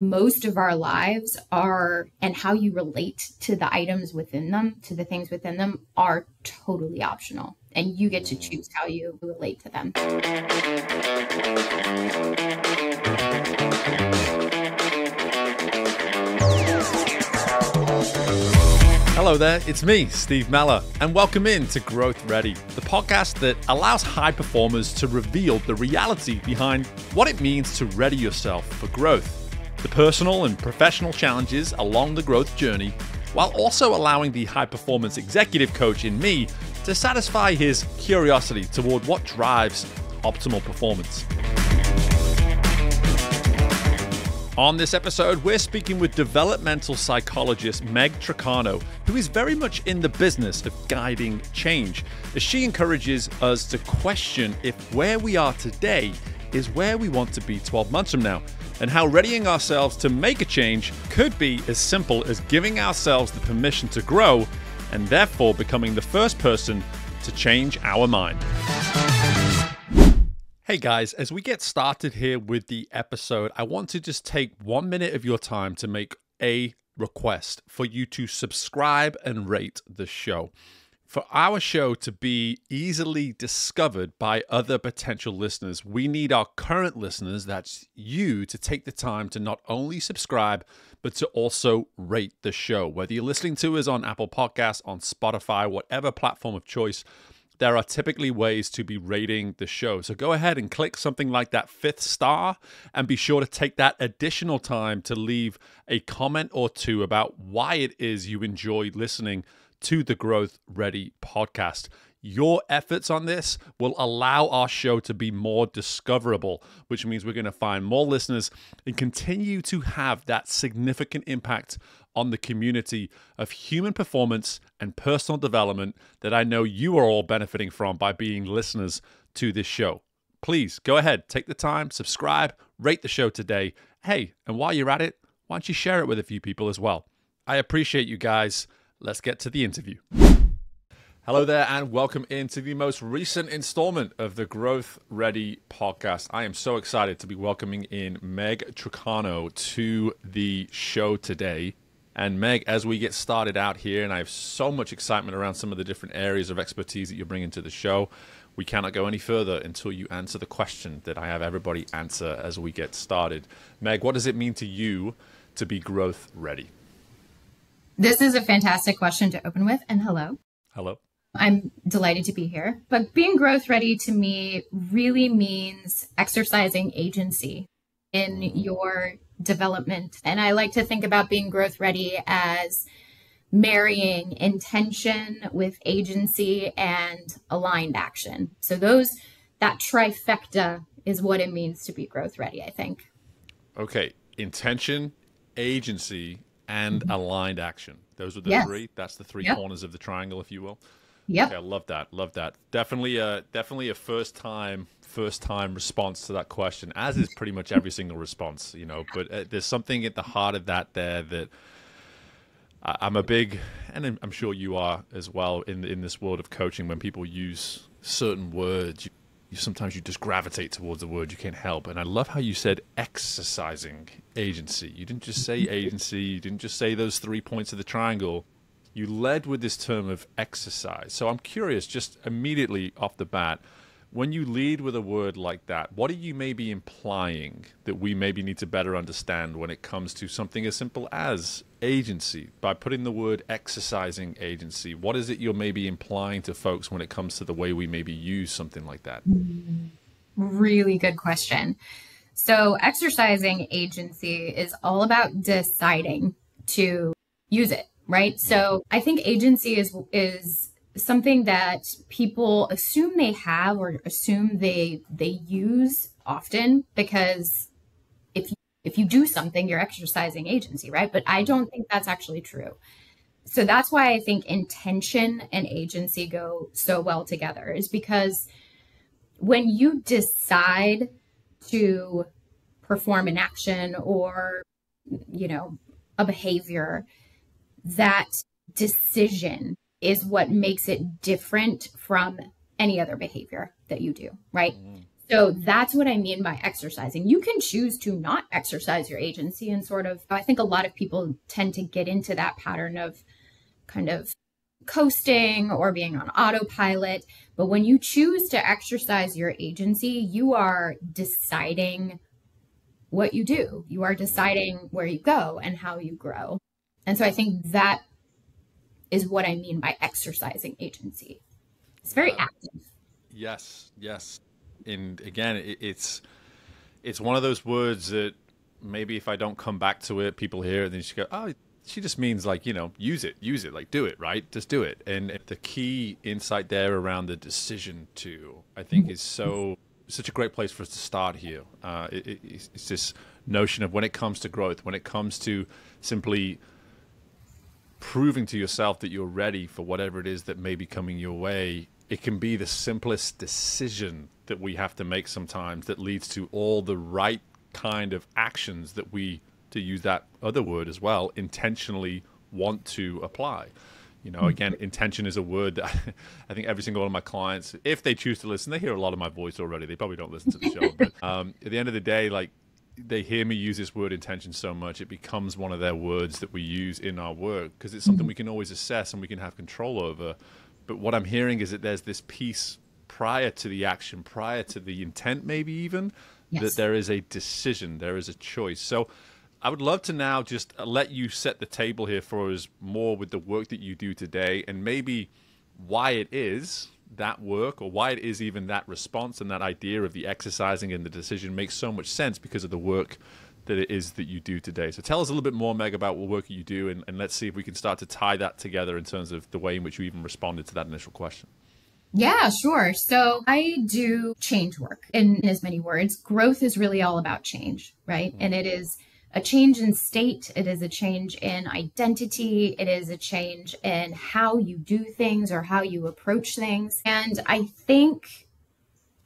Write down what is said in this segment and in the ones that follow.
most of our lives are, and how you relate to the items within them, to the things within them, are totally optional. And you get to choose how you relate to them. Hello there, it's me, Steve Mellor, and welcome in to Growth Ready, the podcast that allows high performers to reveal the reality behind what it means to ready yourself for growth, the personal and professional challenges along the growth journey, while also allowing the high performance executive coach in me to satisfy his curiosity toward what drives optimal performance. On this episode, we're speaking with developmental psychologist Meg Trucano, who is very much in the business of guiding change, as she encourages us to question if where we are today is where we want to be 12 months from now, and how readying ourselves to make a change could be as simple as giving ourselves the permission to grow and therefore becoming the first person to change our mind. Hey guys, as we get started here with the episode, I want to just take 1 minute of your time to make a request for you to subscribe and rate the show. For our show to be easily discovered by other potential listeners, we need our current listeners, that's you, to take the time to not only subscribe, but to also rate the show. Whether you're listening to us on Apple Podcasts, on Spotify, whatever platform of choice, there are typically ways to be rating the show. So go ahead and click something like that 5th star and be sure to take that additional time to leave a comment or two about why it is you enjoy listening to the Growth Ready podcast. Your efforts on this will allow our show to be more discoverable, which means we're going to find more listeners and continue to have that significant impact on the community of human performance and personal development that I know you are all benefiting from by being listeners to this show. Please go ahead, take the time, subscribe, rate the show today. Hey, and while you're at it, why don't you share it with a few people as well? I appreciate you guys. Let's get to the interview. Hello there, and welcome into the most recent installment of the Growth Ready podcast. I am so excited to be welcoming in Meg Trucano to the show today. And Meg, as we get started out here, and I have so much excitement around some of the different areas of expertise that you're bringing to the show, we cannot go any further until you answer the question that I have everybody answer as we get started. Meg, what does it mean to you to be growth ready? This is a fantastic question to open with. And hello. Hello. I'm delighted to be here. But being growth ready to me really means exercising agency in your development. And I like to think about being growth ready as marrying intention with agency and aligned action. So that trifecta is what it means to be growth ready, I think. Okay. Intention, agency, and aligned action. Those are the three. That's the three corners of the triangle, if you will. Yep. Okay, I love that. Love that. Definitely a first time response to that question, as is pretty much every single response, you know. But there's something at the heart of that there that I'm a big, and I'm sure you are as well in this world of coaching. When people use certain words, sometimes you just gravitate towards the word you can't help. And I love how you said exercising agency. You didn't just say agency. You didn't just say those 3 points of the triangle. You led with this term of exercise. So I'm curious, just immediately off the bat, when you lead with a word like that, what are you maybe implying that we maybe need to better understand when it comes to something as simple as agency? By putting the word exercising agency, what is it you're maybe implying to folks when it comes to the way we maybe use something like that? Really good question. So exercising agency is all about deciding to use it. Right. So I think agency is something that people assume they have or assume they use often, because if you do something, you're exercising agency. Right. But I don't think that's actually true. So that's why I think intention and agency go so well together, is because when you decide to perform an action or, a behavior, that decision is what makes it different from any other behavior that you do, right? So that's what I mean by exercising. You can choose to not exercise your agency and sort of, I think a lot of people tend to get into that pattern of kind of coasting or being on autopilot. But when you choose to exercise your agency, you are deciding what you do. You are deciding where you go and how you grow. And so I think that is what I mean by exercising agency. It's very active. Yes, yes. And again, it's one of those words that maybe if I don't come back to it, people hear it and they just go, oh, she just means like, use it, like do it, right? Just do it. And the key insight there around the decision to, I think is such a great place for us to start here. It's this notion of when it comes to growth, when it comes to simply proving to yourself that you're ready for whatever it is that may be coming your way, it can be the simplest decision that we have to make sometimes that leads to all the right kind of actions that we, to use that other word as well, intentionally want to apply. Again, intention is a word that I think every single one of my clients, if they choose to listen, they hear a lot of my voice already. They probably don't listen to the show. But at the end of the day, like, they hear me use this word intention so much, it becomes one of their words that we use in our work because it's something we can always assess and we can have control over. But what I'm hearing is that there's this piece prior to the action, prior to the intent, maybe even, that there is a decision, there is a choice. So I would love to now just let you set the table here for us more with the work that you do today and maybe why it is that work or why it is even that response and that idea of the exercising and the decision makes so much sense because of the work that it is that you do today. So tell us a little bit more, Meg, about what work you do, and let's see if we can start to tie that together in terms of the way in which you even responded to that initial question. Yeah, sure. So I do change work in as many words. Growth is really all about change, right? And it is a change in state. It is a change in identity. It is a change in how you do things or how you approach things. And I think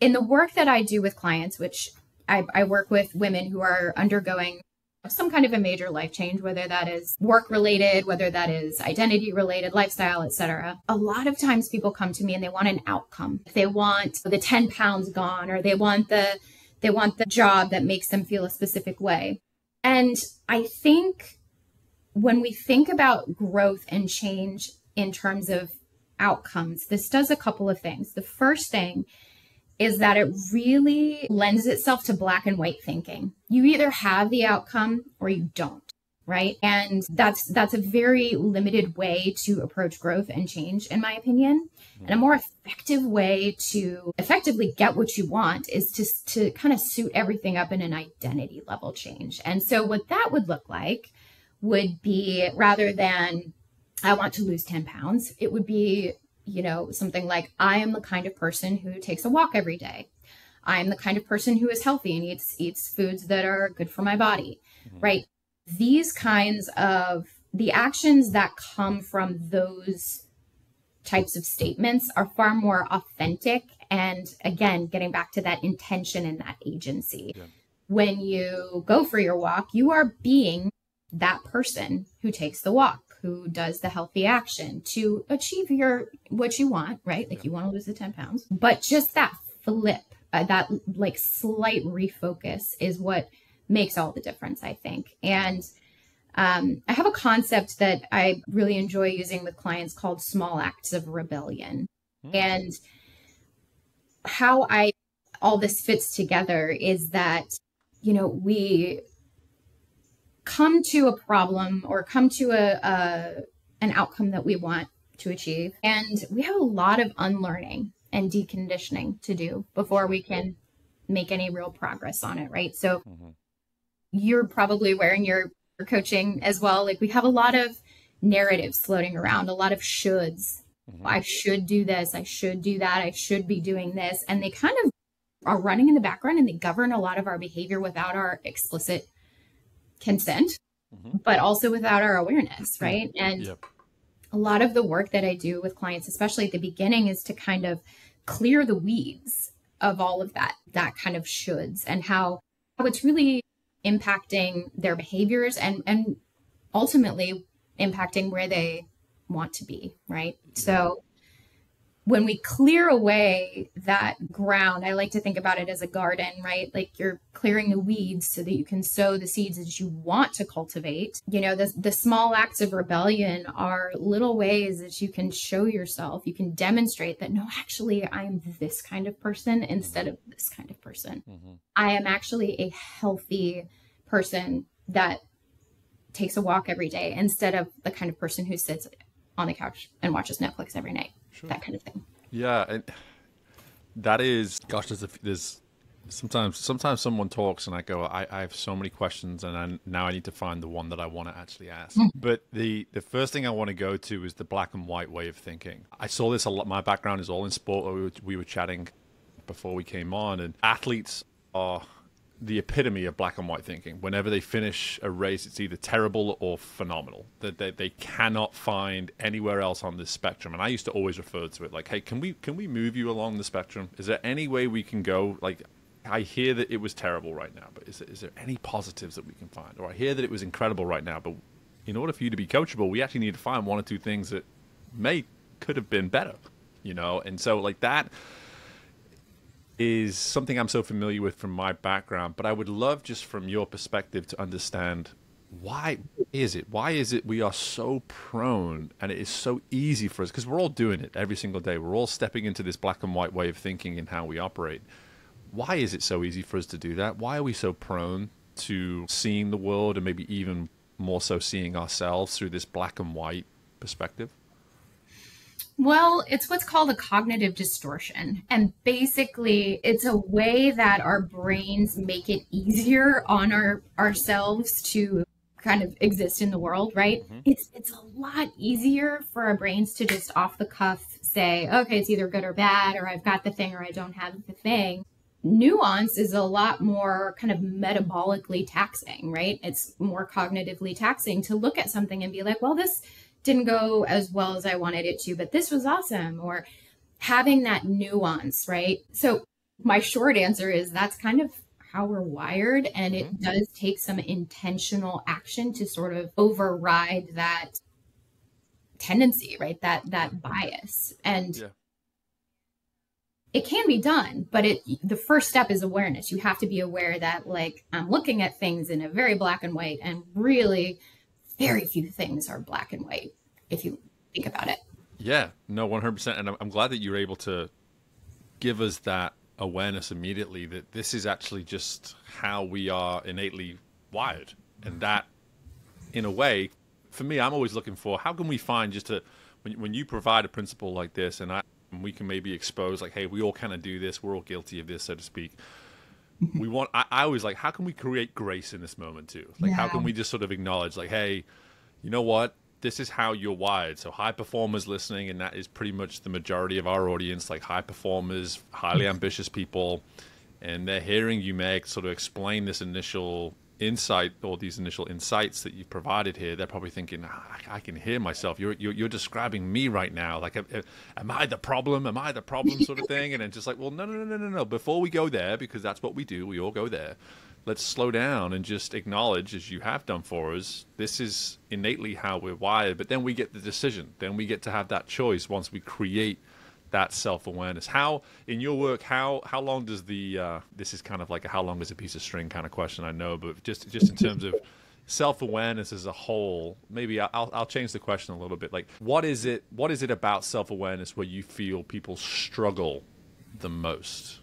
in the work that I do with clients, which I work with women who are undergoing some kind of a major life change, whether that is work related, whether that is identity related, lifestyle, etc. A lot of times people come to me and they want an outcome. They want the 10 pounds gone, or they want the job that makes them feel a specific way. And I think when we think about growth and change in terms of outcomes, this does a couple of things. The first thing is that it really lends itself to black and white thinking. You either have the outcome or you don't, right? And that's a very limited way to approach growth and change, in my opinion. And a more effective way to effectively get what you want is to kind of suit everything up in an identity level change. And so what that would look like would be, rather than I want to lose 10 pounds, it would be, something like, I am the kind of person who takes a walk every day. I'm the kind of person who is healthy and eats foods that are good for my body, right? These kinds of the actions that come from those types of statements are far more authentic. And again, getting back to that intention and that agency. Yeah. When you go for your walk, you are being that person who takes the walk, who does the healthy action to achieve what you want, right? Like you want to lose the 10 pounds, but just that flip, that like slight refocus is what makes all the difference, I think. And I have a concept that I really enjoy using with clients called small acts of rebellion. And how all this fits together is that, we come to a problem or come to an outcome that we want to achieve. And we have a lot of unlearning and deconditioning to do before we can make any real progress on it, right? So you're probably wearing your coaching as well. Like we have a lot of narratives floating around, a lot of shoulds. I should do this. I should do that. I should be doing this. And they kind of are running in the background and they govern a lot of our behavior without our explicit consent, but also without our awareness, right? And a lot of the work that I do with clients, especially at the beginning, is to kind of clear the weeds of all of that kind of shoulds and how it's really impacting their behaviors and ultimately impacting where they want to be, right? So when we clear away that ground, I like to think about it as a garden, right? Like you're clearing the weeds so that you can sow the seeds that you want to cultivate. You know, the small acts of rebellion are little ways that you can show yourself. You can demonstrate that, no, actually, I am this kind of person instead of this kind of person. I am actually a healthy person that takes a walk every day instead of the kind of person who sits on the couch and watches Netflix every night. Sure. That kind of thing. Yeah, and that is, gosh, there's sometimes someone talks and I go, I have so many questions, and now I need to find the one that I want to actually ask. But the first thing I want to go to is the black and white way of thinking. I saw this a lot. My background is all in sport. We were chatting before we came on, and athletes are the epitome of black and white thinking. Whenever they finish a race, it's either terrible or phenomenal. That they cannot find anywhere else on this spectrum. And I used to always refer to it like, hey, can we move you along the spectrum? Is there any way we can go? Like, I hear that it was terrible right now, but is there any positives that we can find? Or I hear that it was incredible right now, but in order for you to be coachable, we actually need to find one or two things that could have been better, you know? And so like that is something I'm so familiar with from my background, but I would love just from your perspective to understand why is it we are so prone, and it is so easy for us, because we're all doing it every single day. We're all stepping into this black and white way of thinking and how we operate. Why is it so easy for us to do that? Why are we so prone to seeing the world, and maybe even more so seeing ourselves through this black and white perspective? Well, it's what's called a cognitive distortion. And basically, it's a way that our brains make it easier on ourselves to kind of exist in the world, right? It's a lot easier for our brains to just off the cuff say, okay, it's either good or bad, or I've got the thing or I don't have the thing. Nuance is a lot more kind of metabolically taxing, right? It's more cognitively taxing to look at something and be like, well, this didn't go as well as I wanted it to, but this was awesome. Or having that nuance, right? So my short answer is that's kind of how we're wired. And it does take some intentional action to sort of override that tendency, right? That bias. And it can be done, but the first step is awareness. You have to be aware that, like, I'm looking at things in a very black and white, and really very few things are black and white if you think about it. Yeah, no, 100%. And I'm glad that you're able to give us that awareness immediately, that this is actually just how we are innately wired. And that, in a way, for me, I'm always looking for, how can we find just when you provide a principle like this, and we can maybe expose, like, hey, we all kind of do this, we're all guilty of this, so to speak. I always like, how can we create grace in this moment too? Like, how can we just sort of acknowledge, like, hey, you know what? This is how you're wired. So high performers listening, and that is pretty much the majority of our audience, like high performers, highly ambitious people, and they're hearing you, Meg, sort of explain this initial insight, or these initial insights that you've provided here. They're probably thinking, I can hear myself. You're describing me right now. Like, am I the problem? Am I the problem, sort of thing? And then just like, well, no. Before we go there, because that's what we do. We all go there. Let's slow down and just acknowledge, as you have done for us, this is innately how we're wired. But then we get the decision. Then we get to have that choice once we create that self-awareness. How, in your work, how long does this is kind of like a how long is a piece of string kind of question, I know, but just in terms of self-awareness as a whole, maybe I'll change the question a little bit. Like, what is it about self-awareness where you feel people struggle the most?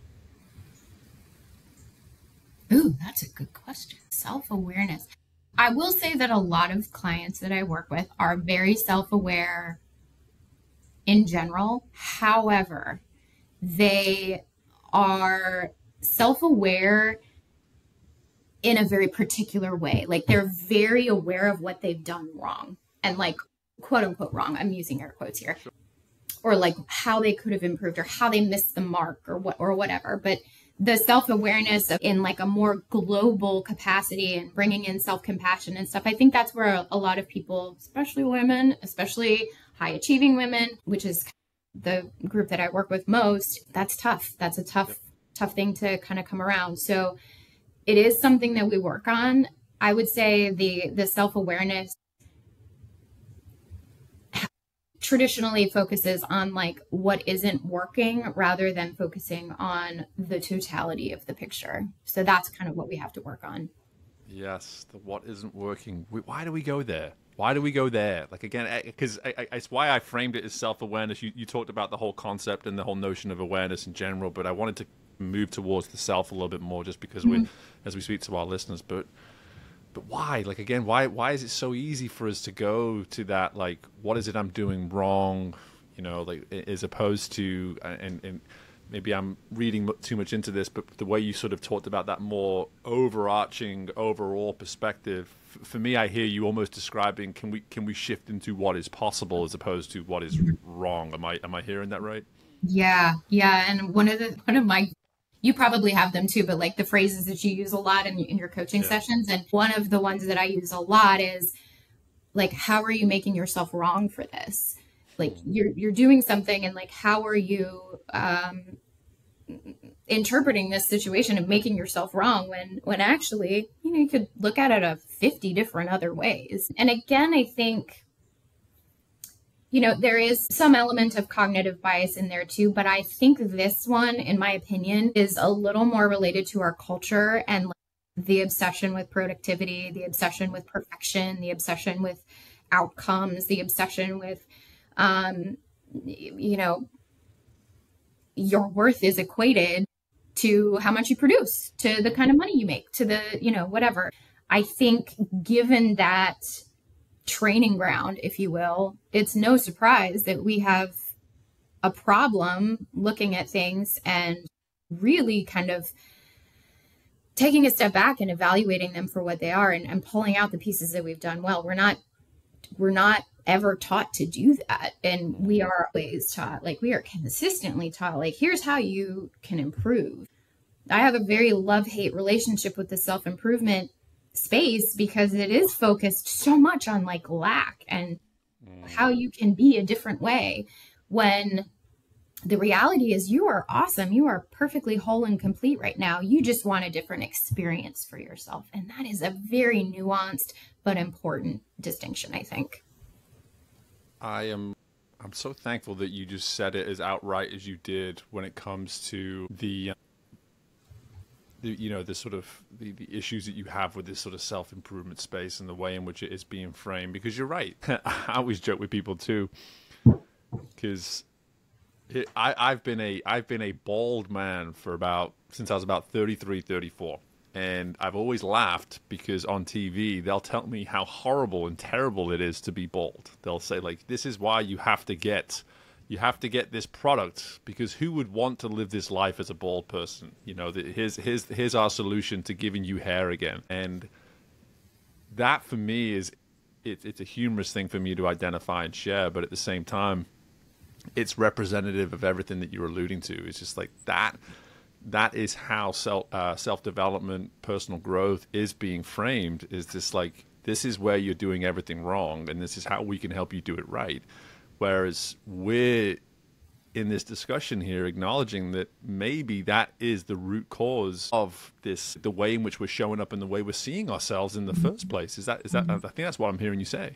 Ooh, that's a good question. Self-awareness. I will say that a lot of clients that I work with are very self-aware in general. However, they are self-aware in a very particular way. Like, they're very aware of what they've done wrong, and, like, quote unquote wrong. I'm using air quotes here. Or like how they could have improved, or how they missed the mark, or whatever. But the self-awareness in like a more global capacity, and bringing in self-compassion and stuff, I think that's where a lot of people, especially women, especially high achieving women, which is the group that I work with most, that's tough. That's a tough thing to kind of come around. So it is something that we work on. I would say the self-awareness traditionally focuses on like what isn't working rather than focusing on the totality of the picture. So that's kind of what we have to work on. Yes, the what isn't working. Why do we go there? Why do we go there? Like again, because it's why I framed it as self-awareness. You talked about the whole concept and the whole notion of awareness in general, but I wanted to move towards the self a little bit more, just because we, as we speak to our listeners. But why? Like again, why is it so easy for us to go to that? Like, what is it I'm doing wrong? You know, like as opposed to and maybe I'm reading too much into this, but the way you sort of talked about that more overarching, overall perspective, for me, I hear you almost describing, can we shift into what is possible as opposed to what is wrong? Am I hearing that right? Yeah. Yeah. And one of my, you probably have them too, but like the phrases that you use a lot in your coaching sessions. And one of the ones that I use a lot is like, how are you making yourself wrong for this? Like you're doing something, and like, how are you interpreting this situation and making yourself wrong when actually, you know, you could look at it 50 different other ways. And again, I think, you know, there is some element of cognitive bias in there too, but I think this one, in my opinion, is a little more related to our culture and like the obsession with productivity, the obsession with perfection, the obsession with outcomes, the obsession with you know, your worth is equated to how much you produce, to the kind of money you make, to the, you know, whatever. I think given that training ground, if you will, it's no surprise that we have a problem looking at things and really kind of taking a step back and evaluating them for what they are, and pulling out the pieces that we've done well. We're not ever taught to do that. And we are always taught, like we are consistently taught, like, here's how you can improve. I have a very love-hate relationship with the self-improvement space because it is focused so much on like lack and how you can be a different way, when the reality is you are awesome. You are perfectly whole and complete right now. You just want a different experience for yourself. And that is a very nuanced but important distinction, I think. I'm so thankful that you just said it as outright as you did when it comes to the you know, the sort of the issues that you have with this sort of self-improvement space and the way in which it is being framed. Because you're right. I always joke with people too, because I've been a bald man since I was about 33, 34. And I've always laughed because on TV, they'll tell me how horrible and terrible it is to be bald. They'll say, like, this is why you have to get this product, because who would want to live this life as a bald person? You know, here's our solution to giving you hair again. And that for me it's a humorous thing for me to identify and share, but at the same time, it's representative of everything that you're alluding to. It's just like that is how self-development, personal growth is being framed, is this like, this is where you're doing everything wrong, and this is how we can help you do it right. Whereas we're in this discussion here acknowledging that maybe that is the root cause of this, the way in which we're showing up and the way we're seeing ourselves in the first place. Is that I think that's what I'm hearing you say.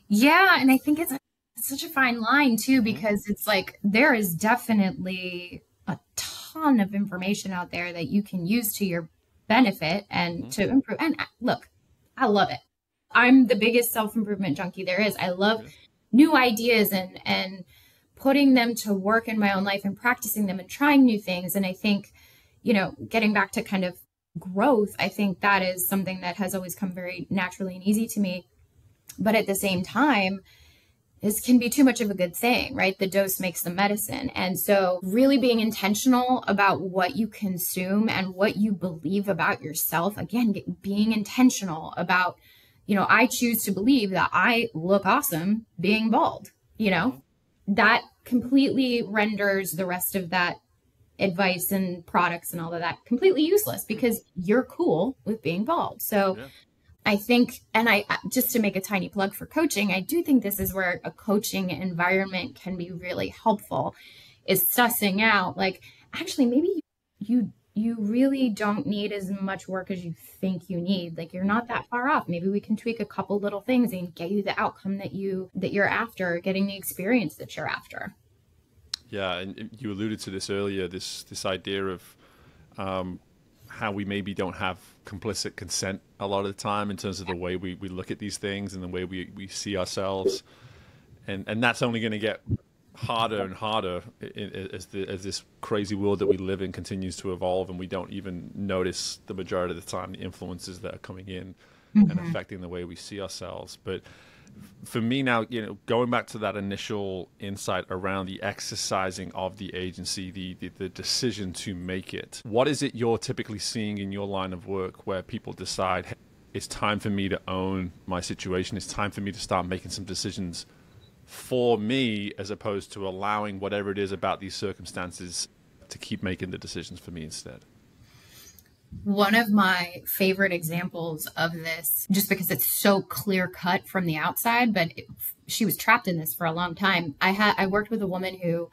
Yeah, and I think it's such a fine line too, because it's like there is definitely a ton of information out there that you can use to your benefit and to improve. And look, I love it. I'm the biggest self-improvement junkie there is. I love new ideas and putting them to work in my own life and practicing them and trying new things. And I think, you know, getting back to kind of growth, I think that is something that has always come very naturally and easy to me. But at the same time, this can be too much of a good thing, right? The dose makes the medicine. And so really being intentional about what you consume and what you believe about yourself, again, being intentional about, you know, I choose to believe that I look awesome being bald, you know, that completely renders the rest of that advice and products and all of that completely useless because you're cool with being bald. So I think, and I just to make a tiny plug for coaching, I do think this is where a coaching environment can be really helpful, is sussing out like, actually, maybe you you really don't need as much work as you think you need. Like, you're not that far off. Maybe we can tweak a couple little things and get you the outcome that you're after, getting the experience that you're after. Yeah, and you alluded to this earlier, this idea of how we maybe don't have complicit consent a lot of the time in terms of the way we look at these things and the way we see ourselves. And that's only going to get harder and harder as this crazy world that we live in continues to evolve, and we don't even notice the majority of the time the influences that are coming in and affecting the way we see ourselves. But for me now, going back to that initial insight around the exercising of the agency, the decision to make it, what is it you're typically seeing in your line of work where people decide, hey, it's time for me to own my situation, it's time for me to start making some decisions for me, as opposed to allowing whatever it is about these circumstances to keep making the decisions for me instead? One of my favorite examples of this, just because it's so clear cut from the outside, but she was trapped in this for a long time. I worked with a woman who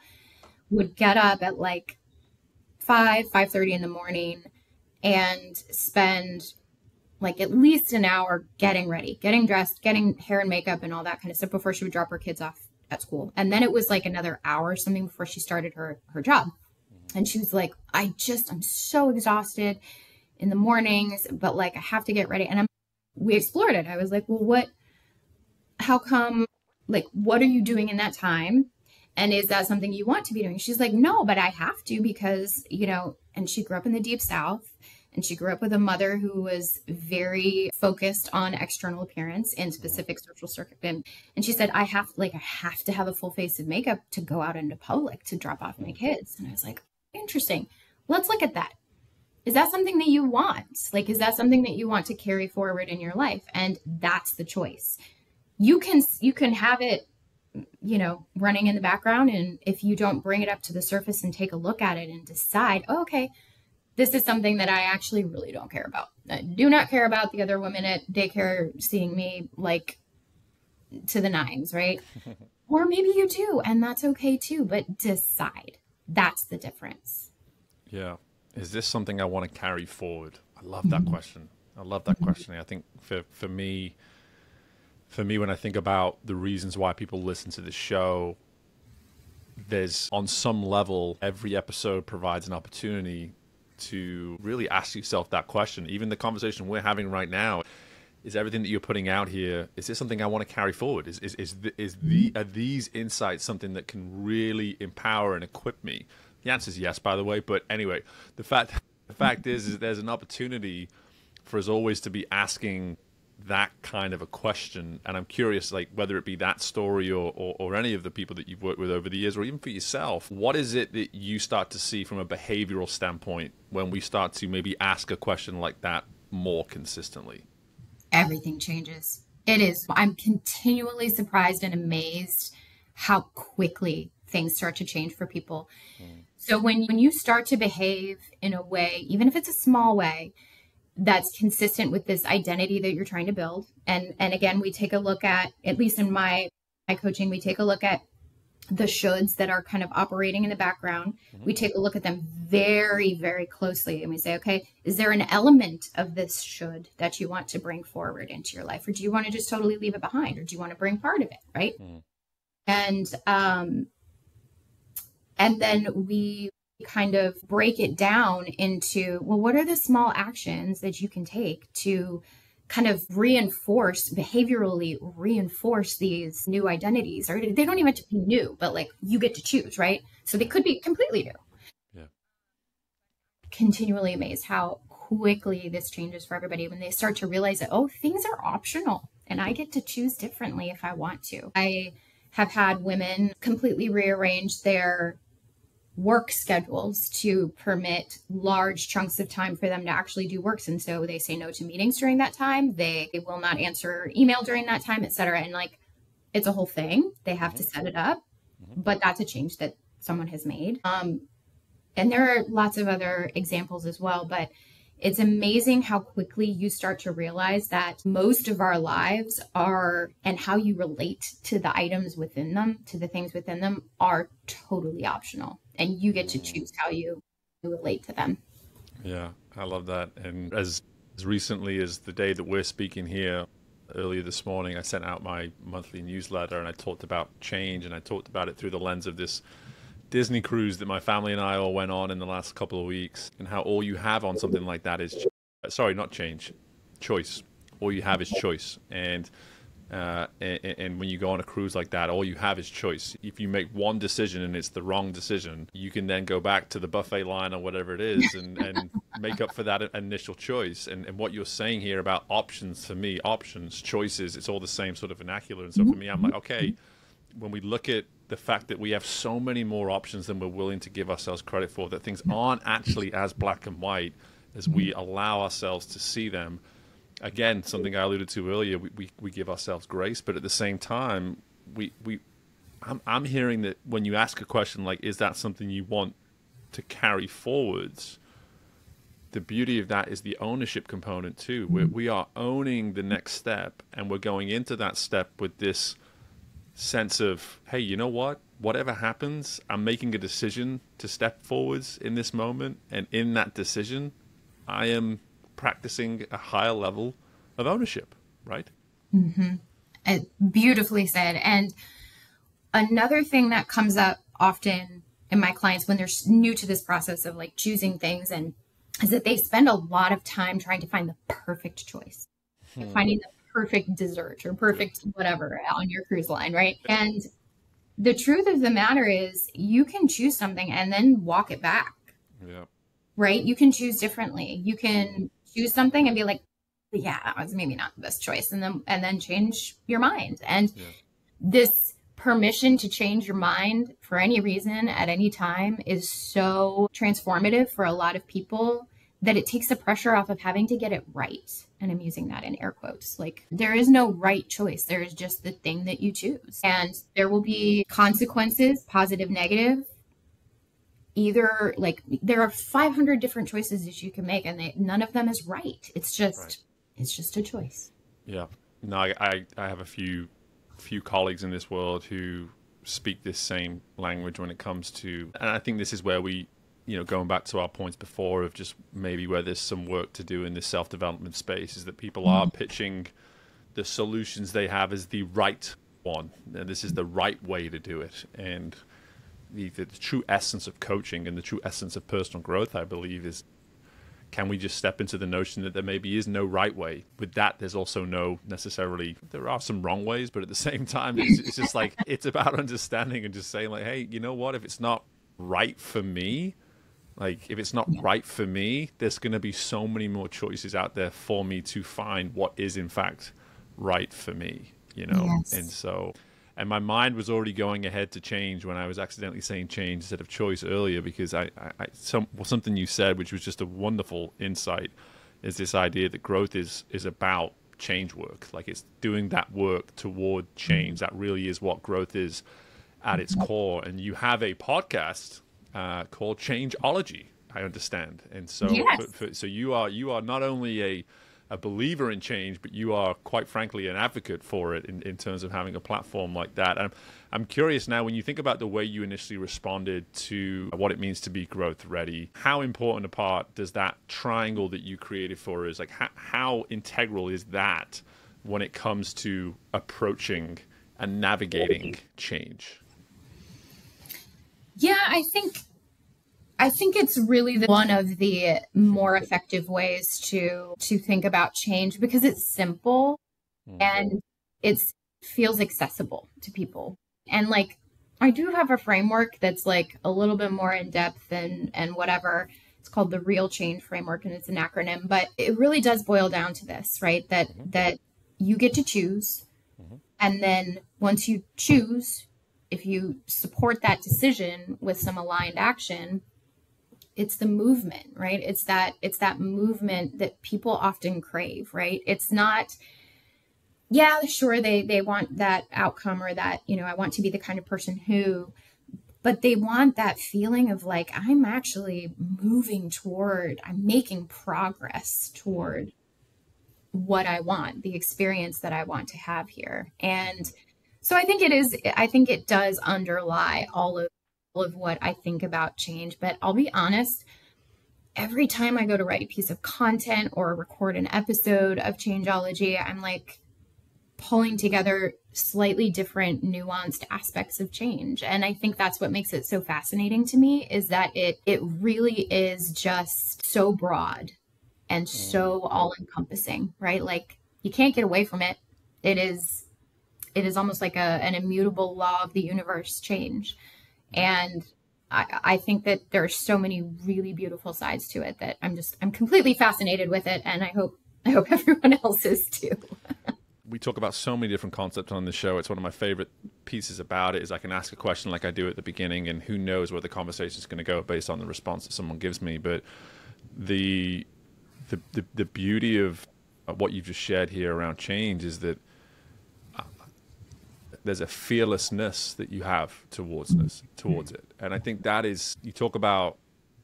would get up at like 5:30 in the morning and spend like at least an hour getting ready, getting dressed, getting hair and makeup and all that kind of stuff before she would drop her kids off at school. And then it was like another hour or something before she started her job. And she was like, I'm so exhausted in the mornings, but like I have to get ready. And we explored it. I was like, well, how come, like, what are you doing in that time? And is that something you want to be doing? She's like, no, but I have to because, and she grew up in the Deep South. And she grew up with a mother who was very focused on external appearance and specific social circuit. And she said, I have to have a full face of makeup to go out into public to drop off my kids. And I was like, interesting. Let's look at that. Is that something that you want? Like, is that something that you want to carry forward in your life? And that's the choice. You can have it, running in the background. And if you don't bring it up to the surface and take a look at it and decide, oh, okay, this is something that I actually really don't care about. I do not care about the other women at daycare seeing me like to the nines, right? Or maybe you do, and that's okay too, but decide. That's the difference. Yeah. Is this something I want to carry forward? I love that question. I love that question. I think for me, when I think about the reasons why people listen to the show, there's on some level, every episode provides an opportunity to really ask yourself that question. Even the conversation we're having right now, is everything that you're putting out here, is this something I want to carry forward? Are these insights something that can really empower and equip me? The answer is yes, by the way. But anyway, the fact is there's an opportunity for us always to be asking that kind of a question. And I'm curious, like, whether it be that story or any of the people that you've worked with over the years, or even for yourself, what is it that you start to see from a behavioral standpoint when we start to maybe ask a question like that more consistently? Everything changes. It is. I'm continually surprised and amazed how quickly things start to change for people. So when you start to behave in a way, even if it's a small way, that's consistent with this identity that you're trying to build. And again, we take a look at least in my coaching, we take a look at the shoulds that are kind of operating in the background. We take a look at them very, very closely. And we say, okay, is there an element of this should that you want to bring forward into your life? Or do you want to just totally leave it behind? Or do you want to bring part of it? Right. And then we kind of break it down into, well, what are the small actions that you can take to kind of behaviorally reinforce these new identities? Or they don't even have to be new, but like you get to choose, right? So they could be completely new. Yeah. Continually amazed how quickly this changes for everybody when they start to realize that, oh, things are optional and I get to choose differently if I want to. I have had women completely rearrange their work schedules to permit large chunks of time for them to actually do works. And so they say no to meetings during that time. They will not answer email during that time, et cetera. And like, it's a whole thing. They have to set it up, but that's a change that someone has made. And there are lots of other examples as well, but it's amazing how quickly you start to realize that most of our lives are, and how you relate to the items within them, to the things within them, are totally optional. And you get to choose how you relate to them. Yeah, I love that. And as recently as the day that we're speaking here, earlier this morning, I sent out my monthly newsletter and I talked about change, and I talked about it through the lens of this Disney cruise that my family and I all went on in the last couple of weeks, and how all you have on something like that is, sorry, not change, choice. All you have is choice. And when you go on a cruise like that, all you have is choice. If you make one decision and it's the wrong decision, you can then go back to the buffet line or whatever it is and make up for that initial choice. And what you're saying here about options, for me, options, choices, it's all the same sort of vernacular. And so for me, I'm like, okay, when we look at the fact that we have so many more options than we're willing to give ourselves credit for, that things aren't actually as black and white as we allow ourselves to see them. Again, something I alluded to earlier, we give ourselves grace, but at the same time, I'm hearing that when you ask a question like, is that something you want to carry forwards? The beauty of that is the ownership component too. We are owning the next step, and we're going into that step with this sense of, hey, you know what? Whatever happens, I'm making a decision to step forwards in this moment, and in that decision, I am practicing a higher level of ownership, right? Beautifully said. And another thing that comes up often in my clients when they're new to this process of like choosing things, and is that they spend a lot of time trying to find the perfect choice, finding the perfect dessert or perfect whatever on your cruise line, right? And the truth of the matter is you can choose something and then walk it back. Yeah. Right? You can choose differently. You can choose something and be like, yeah, that was maybe not the best choice. And then change your mind. And this permission to change your mind for any reason at any time is so transformative for a lot of people that it takes the pressure off of having to get it right. And I'm using that in air quotes. Like, there is no right choice. There is just the thing that you choose. And there will be consequences, positive, negative. Either, like, there are 500 different choices that you can make, and none of them is right. It's just a choice. Yeah. No, I have a few colleagues in this world who speak this same language when it comes to, and I think this is where we, going back to our points before of just maybe where there's some work to do in this self-development space, is that people are pitching the solutions they have as the right one. And this is the right way to do it. And the true essence of coaching and the true essence of personal growth, I believe, is, can we just step into the notion that there maybe is no right way? With that, there's also no necessarily, there are some wrong ways, but at the same time, it's just like, it's about understanding and just saying like, hey, you know what, if it's not right for me, there's going to be so many more choices out there for me to find what is in fact right for me, Yes. And so, and my mind was already going ahead to change when I was accidentally saying change instead of choice earlier, because something you said, which was just a wonderful insight, is this idea that growth is about change work. Like, it's doing that work toward change. That really is what growth is at its core. And you have a podcast called Changeology, I understand. And so, Yes. so you are not only a believer in change, but you are, quite frankly, an advocate for it in terms of having a platform like that. And I'm curious now, when you think about the way you initially responded to what it means to be growth ready, how important a part does that triangle that you created for us, like how integral is that when it comes to approaching and navigating change? Yeah, I think it's really one of the more effective ways to think about change, because it's simple and it feels accessible to people. And like, I do have a framework that's like a little bit more in depth and whatever. It's called the Real Change Framework, and it's an acronym, but it really does boil down to this, right? That you get to choose. And then once you choose, if you support that decision with some aligned action, it's the movement, right? It's that movement that people often crave, right? It's not, yeah, sure, they want that outcome, or that, I want to be the kind of person who, but they want that feeling of like, I'm actually I'm making progress toward what I want, the experience that I want to have here. And so I think it does underlie all of what I think about change. But I'll be honest, every time I go to write a piece of content or record an episode of Changeology, I'm like pulling together slightly different nuanced aspects of change. And I think that's what makes it so fascinating to me, is that it really is just so broad and so all encompassing, right? Like you can't get away from it. It is almost like an immutable law of the universe, change. And I think that there are so many really beautiful sides to it that I'm completely fascinated with it. And I hope everyone else is too. We talk about so many different concepts on the show. It's one of my favorite pieces about it is I can ask a question like I do at the beginning, and who knows where the conversation is going to go based on the response that someone gives me. But the beauty of what you've just shared here around change is that there's a fearlessness that you have towards it. And I think that is, you talk about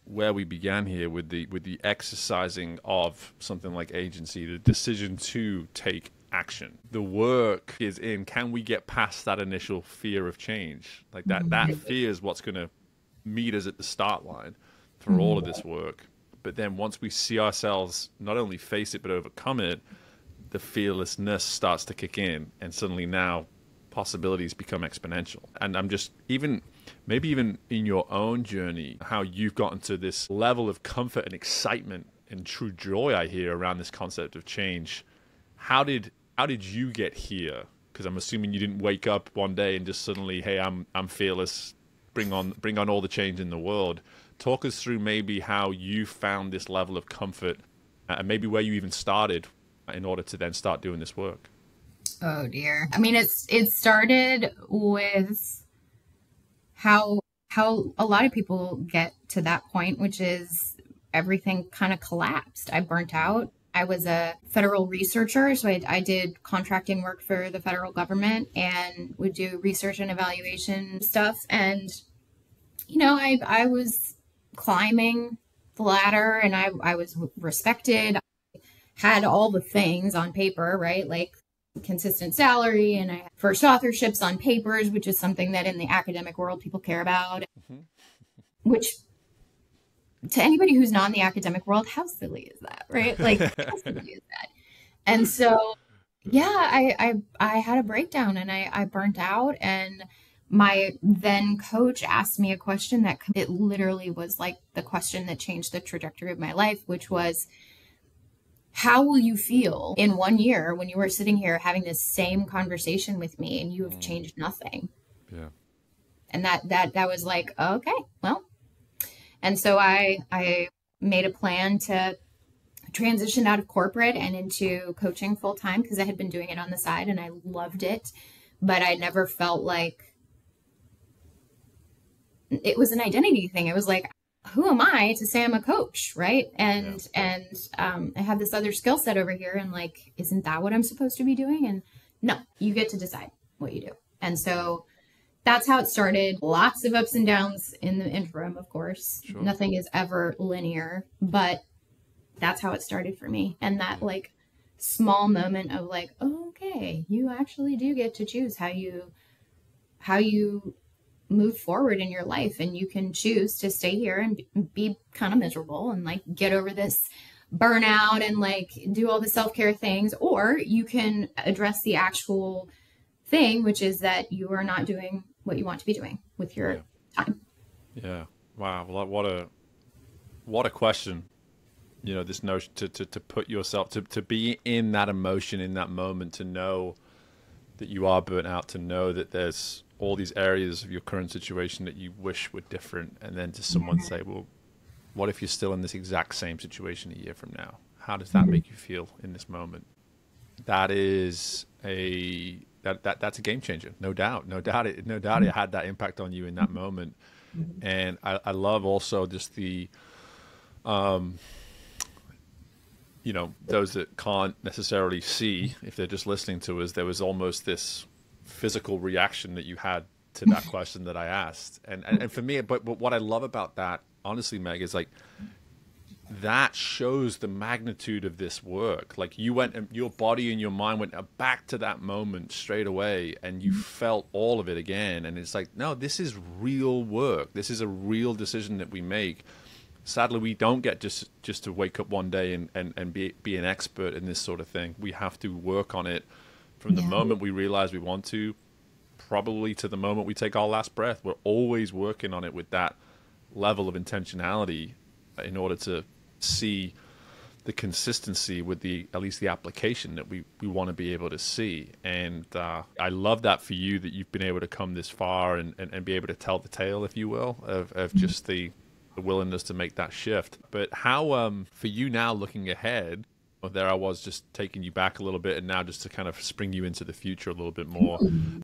where we began here with the exercising of something like agency, the decision to take action. The work is in, can we get past that initial fear of change? Like that fear is what's going to meet us at the start line for all of this work. But then once we see ourselves not only face it, but overcome it, the fearlessness starts to kick in. And suddenly now possibilities become exponential. And I'm just, maybe even in your own journey, how you've gotten to this level of comfort and excitement and true joy I hear around this concept of change. How did you get here? Because I'm assuming you didn't wake up one day and just suddenly, hey, I'm fearless, bring on all the change in the world. Talk us through maybe how you found this level of comfort, and maybe where you even started in order to then start doing this work. Oh dear. I mean, it started with how a lot of people get to that point, which is everything kind of collapsed. I burnt out. I was a federal researcher, so I did contracting work for the federal government and would do research and evaluation stuff. And, you know, I was climbing the ladder and I was respected. I had all the things on paper, right? Like consistent salary, and I had first authorships on papers, which is something that in the academic world people care about, which to anybody who's not in the academic world, how silly is that, right? Like, how silly is that? And so, yeah, I had a breakdown and I burnt out. And my then coach asked me a question that it literally was like the question that changed the trajectory of my life, which was, how will you feel in 1 year when you were sitting here having this same conversation with me and you have changed nothing? Yeah. And that was like, okay, well. And so I made a plan to transition out of corporate and into coaching full time, because I had been doing it on the side and I loved it, but I never felt like it was an identity thing. It was like, who am I to say I'm a coach, right? And I have this other skill set over here, and like, isn't that what I'm supposed to be doing? And no, you get to decide what you do. And so that's how it started. Lots of ups and downs in the interim, of course. Sure. Nothing is ever linear, but that's how it started for me. And that like small moment of like, oh, okay, you actually do get to choose how you move forward in your life, and you can choose to stay here and be kind of miserable and like get over this burnout and like do all the self-care things, or you can address the actual thing, which is that you are not doing what you want to be doing with your time. Yeah. Wow. What a question. You know, this notion to put yourself, to be in that emotion in that moment, to know that you are burnt out, to know that there's all these areas of your current situation that you wish were different. And then to someone say, well, what if you're still in this exact same situation a year from now? How does that make you feel in this moment? That is that's a game changer. No doubt it had that impact on you in that moment. And I love also just the, you know, those that can't necessarily see, if they're just listening to us, there was almost this physical reaction that you had to that question that I asked. And for me, but what I love about that, honestly, Meg, is like, that shows the magnitude of this work. Like, you went, and your body and your mind went back to that moment straight away, and you felt all of it again. And it's like, no, this is real work. This is a real decision that we make sadly, we don't get just to wake up one day and be an expert in this sort of thing. We have to work on it from the Yeah. moment we realize we want to, probably to the moment we take our last breath. We're always working on it with that level of intentionality in order to see the consistency with at least the application that we want to be able to see. And I love that for you, that you've been able to come this far and be able to tell the tale, if you will, of just the willingness to make that shift. But how, for you now looking ahead, there I was just taking you back a little bit, and now just to kind of spring you into the future a little bit more.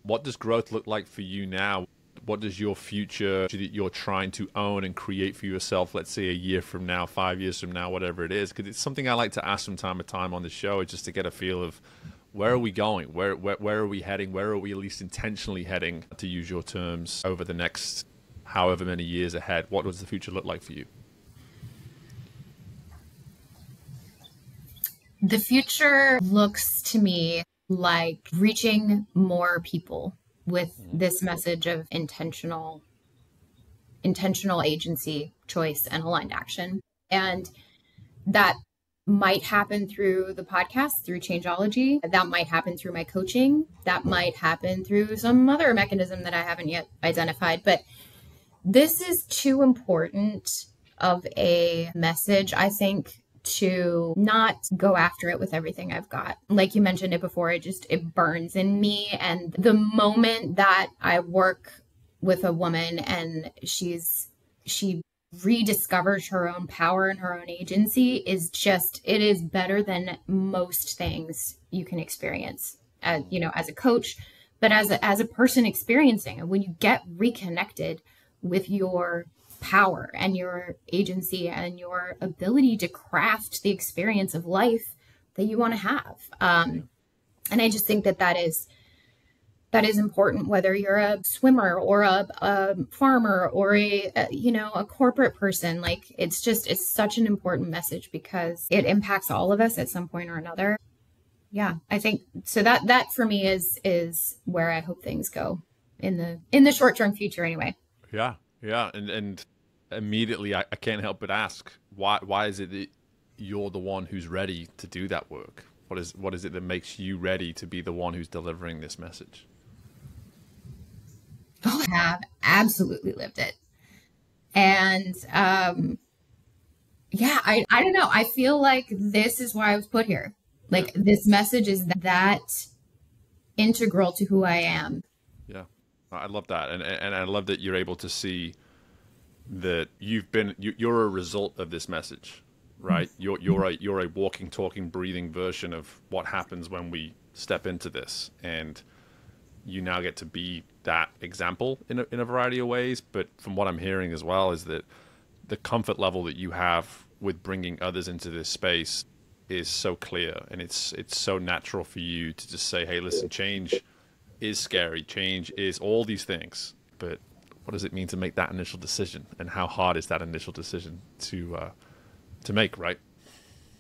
What does growth look like for you now? What does your future that you're trying to own and create for yourself, let's say a year from now, 5 years from now, whatever it is? Because it's something I like to ask from time to time on the show, just to get a feel of where are we going? Where are we heading? Where are we at least intentionally heading, to use your terms, over the next however many years ahead? What does the future look like for you? The future looks to me like reaching more people with this message of intentional agency, choice, and aligned action. And that might happen through the podcast, through Changeology. That might happen through my coaching. That might happen through some other mechanism that I haven't yet identified. But this is too important of a message, I think, to not go after it with everything I've got. Like you mentioned it before, it burns in me. And the moment that I work with a woman and she rediscovers her own power and her own agency, it is better than most things you can experience as a coach, but as a person experiencing it. When you get reconnected with your power and your agency and your ability to craft the experience of life that you want to have. And I just think that is important, whether you're a swimmer or a farmer or a corporate person. Like, it's such an important message because it impacts all of us at some point or another. Yeah, I think so. That for me is where I hope things go in the short-term future anyway. Yeah. Yeah. And immediately I can't help but ask, why is it that you're the one who's ready to do that work? What is it that makes you ready to be the one who's delivering this message? Oh, I have absolutely lived it. And I don't know. I feel like this is why I was put here. Like, this message is that integral to who I am. Yeah, I love that. And I love that you're able to see that you're a result of this message, right? You're a walking, talking, breathing version of what happens when we step into this. And you now get to be that example in a variety of ways. But from what I'm hearing as well is that the comfort level that you have with bringing others into this space is so clear, and it's so natural for you to just say, hey, listen, change is scary. Change is all these things, but what does it mean to make that initial decision, and how hard is that initial decision to make, right?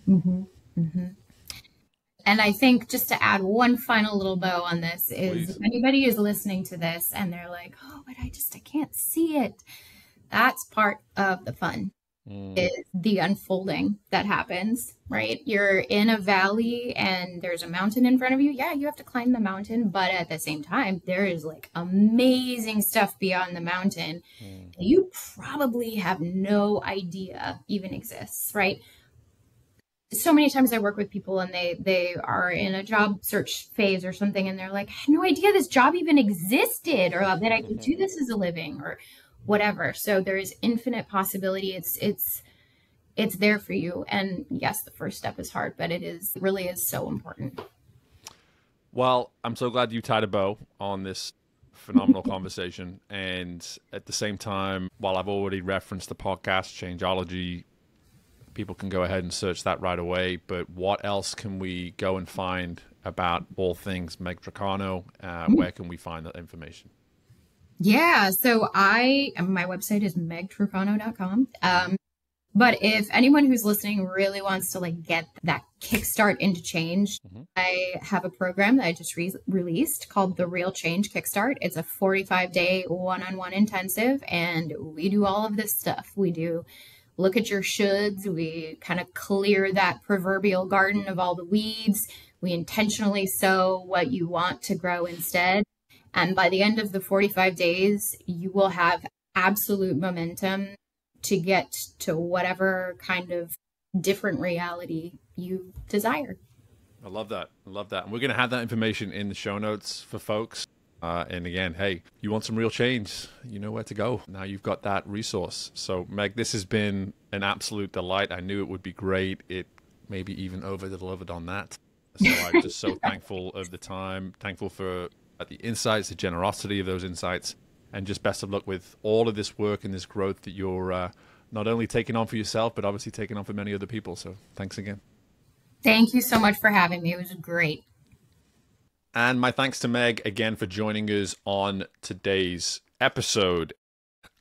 Mm-hmm. Mm-hmm. And I think, just to add one final little bow on this, is Please. if anybody is listening to this and they're like, oh, but I can't see it. That's part of the fun, is the unfolding that happens, right? You're in a valley and there's a mountain in front of you. Yeah, you have to climb the mountain, but at the same time, there is like amazing stuff beyond the mountain. You probably have no idea even exists, right? So many times I work with people and they are in a job search phase or something, and they're like, I had no idea this job even existed, or that I could do this as a living, or whatever. So there is infinite possibility. It's there for you. And yes, the first step is hard, but it really is so important. Well, I'm so glad you tied a bow on this phenomenal conversation. And at the same time, while I've already referenced the podcast, Changeology, people can go ahead and search that right away. But what else can we go and find about all things Meg Trucano? Where can we find that information? Yeah, so my website is megtrucano.com. But if anyone who's listening really wants to get that kickstart into change, I have a program that I just released called the Real Change Kickstart. It's a 45-day one-on-one intensive, and we do all of this stuff. We do look at your shoulds. We kind of clear that proverbial garden of all the weeds. We intentionally sow what you want to grow instead. And by the end of the 45 days, you will have absolute momentum to get to whatever kind of different reality you desire. I love that. I love that. And we're going to have that information in the show notes for folks. And again, hey, you want some real change, you know where to go. Now you've got that resource. So Meg, this has been an absolute delight. I knew it would be great. It maybe even over-delivered on that. So I'm just so thankful of the time, thankful for the insights, the generosity of those insights, and just best of luck with all of this work and this growth that you're not only taking on for yourself, but obviously taking on for many other people. So thanks again. Thank you so much for having me. It was great. And my thanks to Meg again for joining us on today's episode.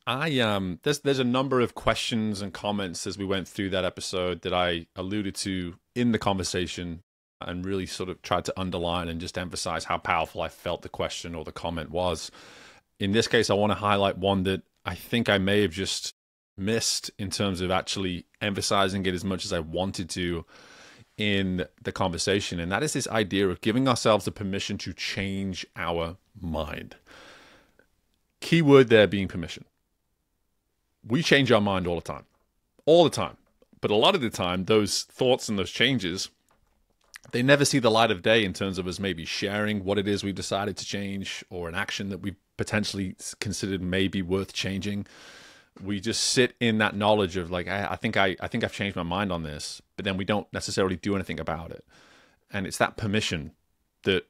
There's a number of questions and comments as we went through that episode that I alluded to in the conversation and really sort of tried to underline and just emphasize how powerful I felt the question or the comment was. In this case, I want to highlight one that I think I may have just missed in terms of actually emphasizing it as much as I wanted to in the conversation. And that is this idea of giving ourselves the permission to change our mind. Key word there being permission. We change our mind all the time. But a lot of the time, those thoughts and those changes, they never see the light of day in terms of us maybe sharing what it is we've decided to change or an action that we potentially considered may be worth changing. We just sit in that knowledge of like, I think I've changed my mind on this, but then we don't necessarily do anything about it. And it's that permission that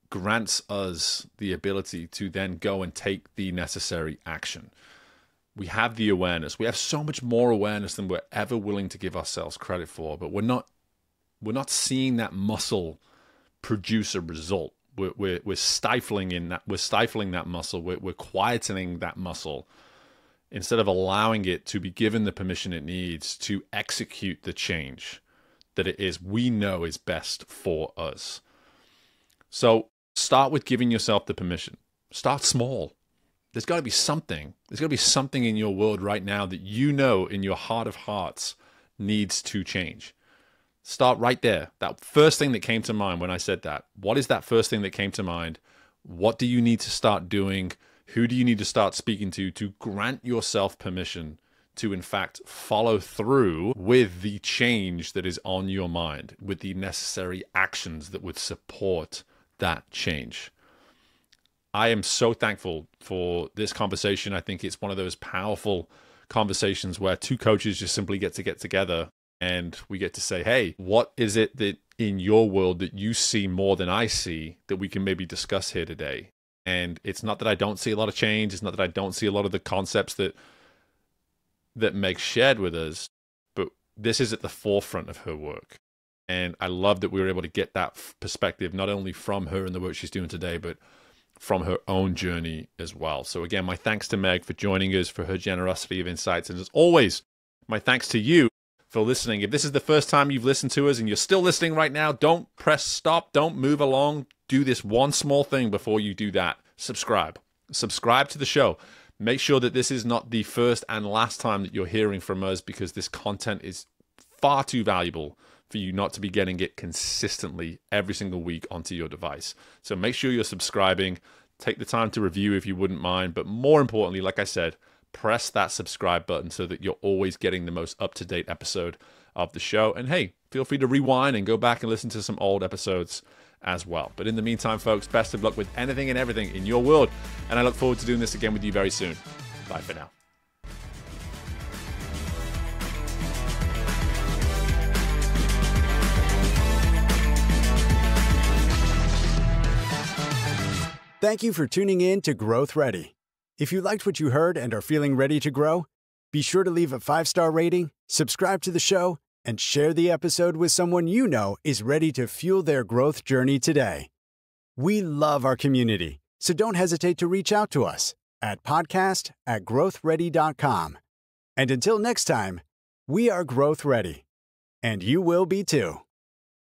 grants us the ability to then go and take the necessary action. We have the awareness. We have so much more awareness than we're ever willing to give ourselves credit for, but we're not seeing that muscle produce a result. We're stifling in that. We're stifling that muscle. We're quietening that muscle instead of allowing it to be given the permission it needs to execute the change that it is we know is best for us. So start with giving yourself the permission. Start small. There's got to be something. There's got to be something in your world right now that you know in your heart of hearts needs to change. Start right there. That first thing that came to mind when I said that. What is that first thing that came to mind? What do you need to start doing? Who do you need to start speaking to grant yourself permission to, in fact, follow through with the change that is on your mind, with the necessary actions that would support that change? I am so thankful for this conversation. I think it's one of those powerful conversations where two coaches just simply get together and we get to say, hey, what is it that in your world that you see more than I see that we can maybe discuss here today? And it's not that I don't see a lot of change. It's not that I don't see a lot of the concepts that Meg shared with us, but this is at the forefront of her work. And I love that we were able to get that perspective, not only from her and the work she's doing today, but from her own journey as well. So again, my thanks to Meg for joining us, for her generosity of insights. And as always, my thanks to you for listening. If this is the first time you've listened to us and you're still listening right now, don't press stop. Don't move along. Do this one small thing before you do that. Subscribe. Subscribe to the show. Make sure that this is not the first and last time that you're hearing from us, because this content is far too valuable for you not to be getting it consistently every single week onto your device. So make sure you're subscribing. Take the time to review if you wouldn't mind. But more importantly, like I said, press that subscribe button so that you're always getting the most up-to-date episode of the show. And hey, feel free to rewind and go back and listen to some old episodes as well. But in the meantime, folks, best of luck with anything and everything in your world. And I look forward to doing this again with you very soon. Bye for now. Thank you for tuning in to Growth Ready. If you liked what you heard and are feeling ready to grow, be sure to leave a 5-star rating, subscribe to the show, and share the episode with someone you know is ready to fuel their growth journey today. We love our community, so don't hesitate to reach out to us at podcast@growthready.com. And until next time, we are Growth Ready, and you will be too.